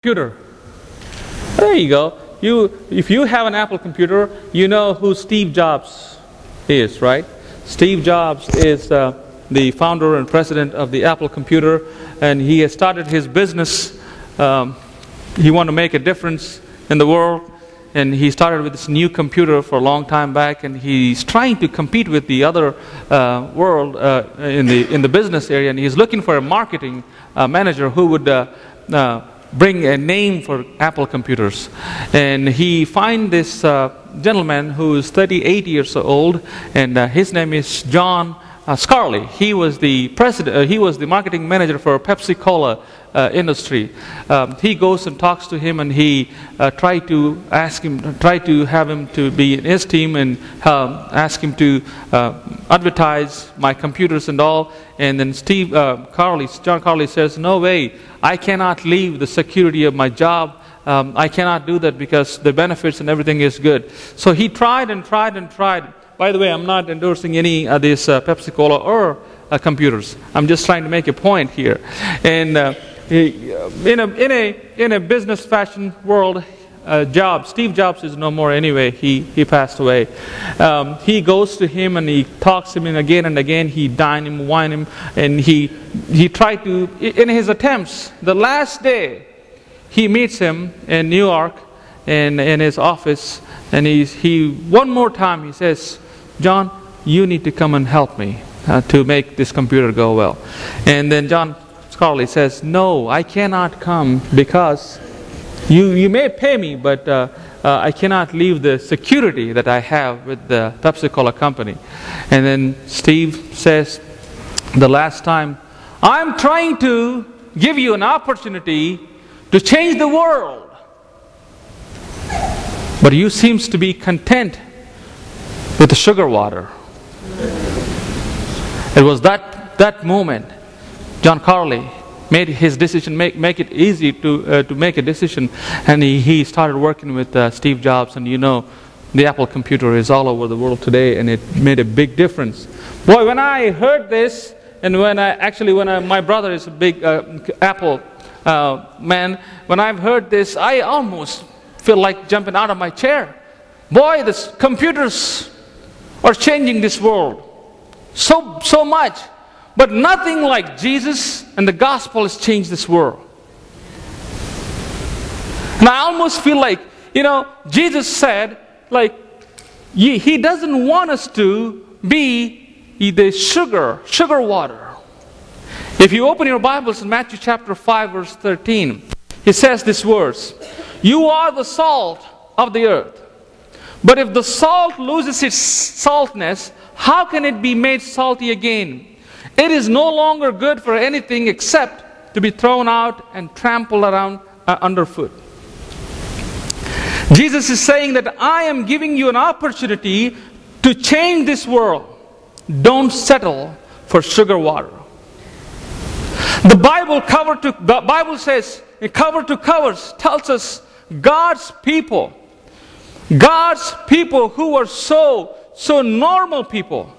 computer. There you go. If you have an Apple computer, you know who Steve Jobs is, right? Steve Jobs is the founder and president of the Apple computer, and he has started his business. He wanted to make a difference in the world, and he started with this new computer for a long time back, and he's trying to compete with the other world in the business area, and he's looking for a marketing manager who would bring a name for Apple computers. And he find this gentleman who is 38 years old, and his name is John Scarlett. He was the president. He was the marketing manager for Pepsi-Cola industry. He goes and talks to him, and he try to have him to be in his team, and ask him to advertise my computers and all. And then John Carley says, "No way, I cannot leave the security of my job. I cannot do that because the benefits and everything is good." So he tried and tried and tried. By the way, I'm not endorsing any of these Pepsi-Cola or computers. I'm just trying to make a point here. And in a business fashion world, Steve Jobs is no more anyway. He passed away. He goes to him and he talks to him, and again he dine him, wine him, and he tried to, in his attempts, the last day he meets him in New York in his office, and he one more time he says, "John, you need to come and help me to make this computer go well." And then John Scarlett says, "No, I cannot come because you may pay me, but I cannot leave the security that I have with the Pepsi-Cola company." And then Steve says, "The last time, I'm trying to give you an opportunity to change the world, but you seems to be content with the sugar water." It was that moment John Carley made his decision, make it easy to make a decision, and he started working with Steve Jobs. And you know, the Apple computer is all over the world today, and it made a big difference. Boy, when I heard this, and my brother is a big Apple man, when I've heard this, I almost feel like jumping out of my chair. Boy, the computers are changing this world so much. But nothing like Jesus and the gospel has changed this world. And I almost feel like, Jesus said, like, He doesn't want us to be the sugar water. If you open your Bibles in Matthew chapter 5, verse 13, He says this verse, "You are the salt of the earth. But if the salt loses its saltness, how can it be made salty again? It is no longer good for anything except to be thrown out and trampled around underfoot." Jesus is saying that I am giving you an opportunity to change this world. Don't settle for sugar water. The Bible says, cover to covers, tells us God's people who are so normal people,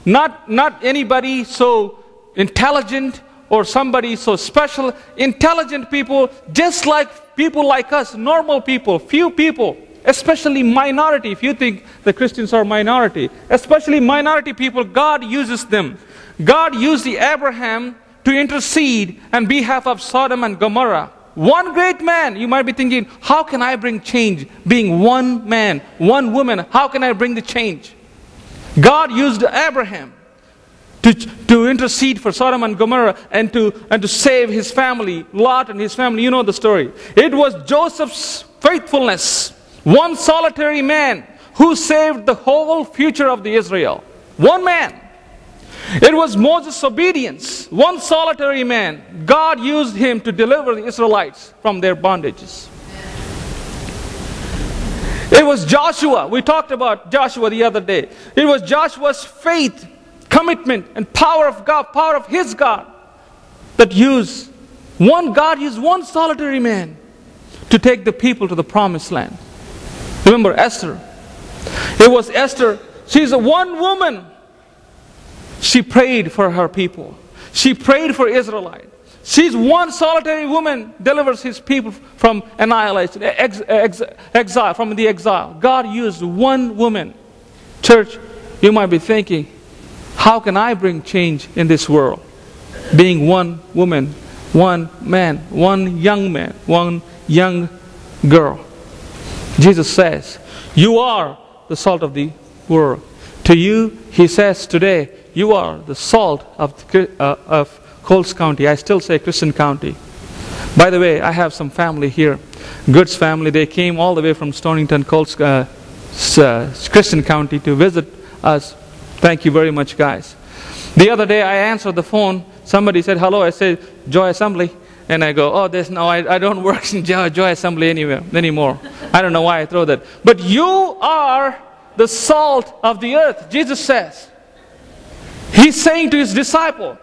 not anybody so intelligent or somebody so special, intelligent people, just like people like us, normal people, few people, especially minority. If you think the Christians are minority, especially minority people, God uses them. God used Abraham to intercede on behalf of Sodom and Gomorrah. One great man. You might be thinking, how can I bring change? Being one man, one woman, how can I bring the change? God used Abraham to intercede for Sodom and Gomorrah and to save his family, Lot and his family. You know the story. It was Joseph's faithfulness, one solitary man, who saved the whole future of the Israel. One man. It was Moses' obedience, one solitary man. God used him to deliver the Israelites from their bondages. It was Joshua. We talked about Joshua the other day. It was Joshua's faith, commitment, and power of God, power of his God, that God used one solitary man to take the people to the promised land. Remember Esther. It was Esther. She's a one woman. She prayed for her people. She prayed for Israelites. She's one solitary woman, delivers his people from annihilation, exile, from the exile. God used one woman. Church, you might be thinking, how can I bring change in this world? Being one woman, one man, one young girl. Jesus says, you are the salt of the world. To you, he says today, you are the salt of Coles County. I still say Christian County. By the way, I have some family here. Goods family. They came all the way from Stonington, Coles, Christian County to visit us. Thank you very much, guys. The other day I answered the phone. Somebody said hello. I said Joy Assembly. And I go, oh, I don't work in Joy Assembly anymore. I don't know why I throw that. But you are the salt of the earth, Jesus says. He's saying to his disciple,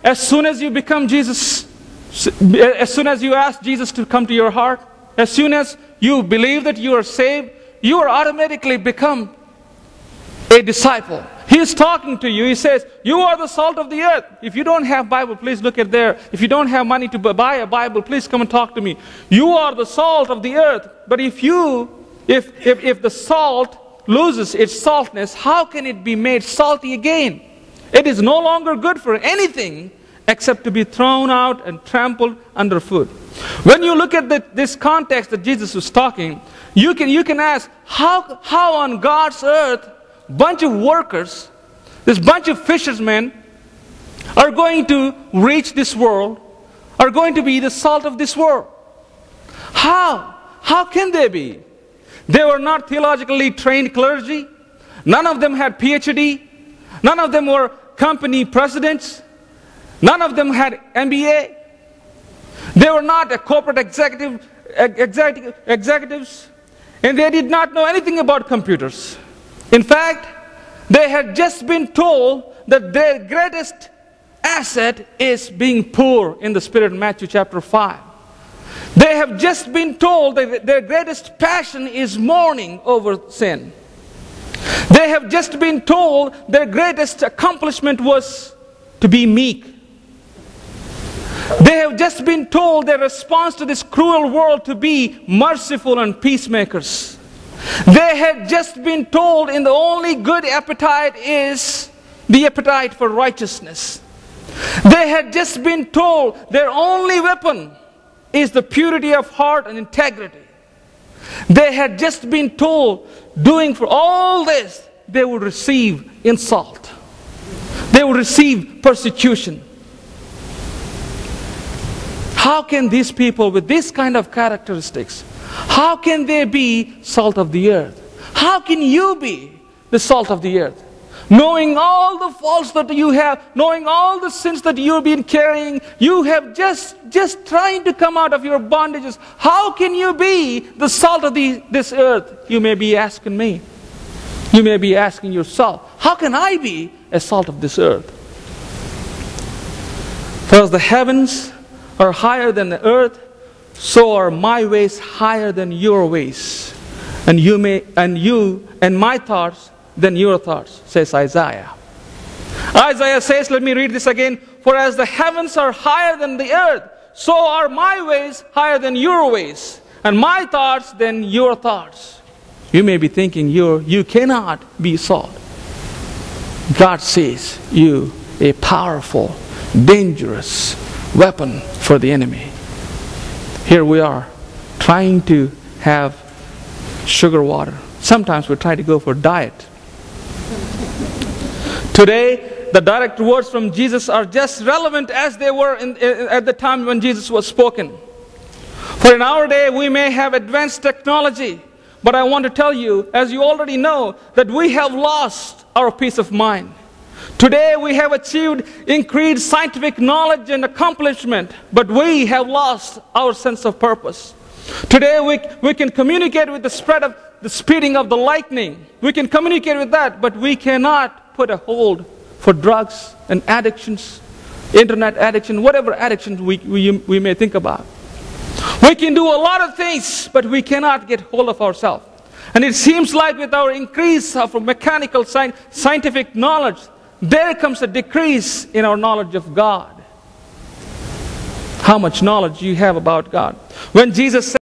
as soon as you become Jesus, as soon as you ask Jesus to come to your heart, as soon as you believe that you are saved, you are automatically become a disciple. He is talking to you. He says, you are the salt of the earth. If you don't have Bible, please look at there. If you don't have money to buy a Bible, please come and talk to me. You are the salt of the earth. But if the salt loses its saltness, how can it be made salty again? It is no longer good for anything except to be thrown out and trampled underfoot. When you look at this context that Jesus was talking, you can ask, how on God's earth, bunch of workers, this bunch of fishermen are going to reach this world, are going to be the salt of this world? How can they be? They were not theologically trained clergy. None of them had PhD. None of them were company presidents. None of them had MBA. They were not a corporate executives. And they did not know anything about computers. In fact, they had just been told that their greatest asset is being poor in the Spirit in Matthew chapter 5. They have just been told that their greatest passion is mourning over sin. They have just been told their greatest accomplishment was to be meek. They have just been told their response to this cruel world to be merciful and peacemakers. They had just been told in the only good appetite is the appetite for righteousness. They had just been told their only weapon is the purity of heart and integrity. They had just been told, doing for all this, they would receive insult. They would receive persecution. How can these people with this kind of characteristics, how can they be salt of the earth? How can you be the salt of the earth? Knowing all the faults that you have, knowing all the sins that you've been carrying, you have just trying to come out of your bondages. How can you be the salt of this earth? You may be asking me. You may be asking yourself, how can I be a salt of this earth? For as the heavens are higher than the earth, so are my ways higher than your ways, and my thoughts than your thoughts, says Isaiah. Isaiah says, let me read this again. For as the heavens are higher than the earth, so are my ways higher than your ways, and my thoughts than your thoughts. You may be thinking you cannot be salt. God sees you a powerful, dangerous weapon for the enemy. Here we are, trying to have sugar water. Sometimes we try to go for diet. Today, the direct words from Jesus are just relevant as they were at the time when Jesus was spoken. For in our day, we may have advanced technology, but I want to tell you, as you already know, that we have lost our peace of mind. Today we have achieved increased scientific knowledge and accomplishment, but we have lost our sense of purpose. Today we can communicate with the speeding of the lightning. We can communicate with that, but we cannot put a hold for drugs and addictions, internet addiction, whatever addictions we may think about. We can do a lot of things, but we cannot get hold of ourselves. And it seems like with our increase of mechanical scientific knowledge, there comes a decrease in our knowledge of God. how much knowledge you have about God. When Jesus said,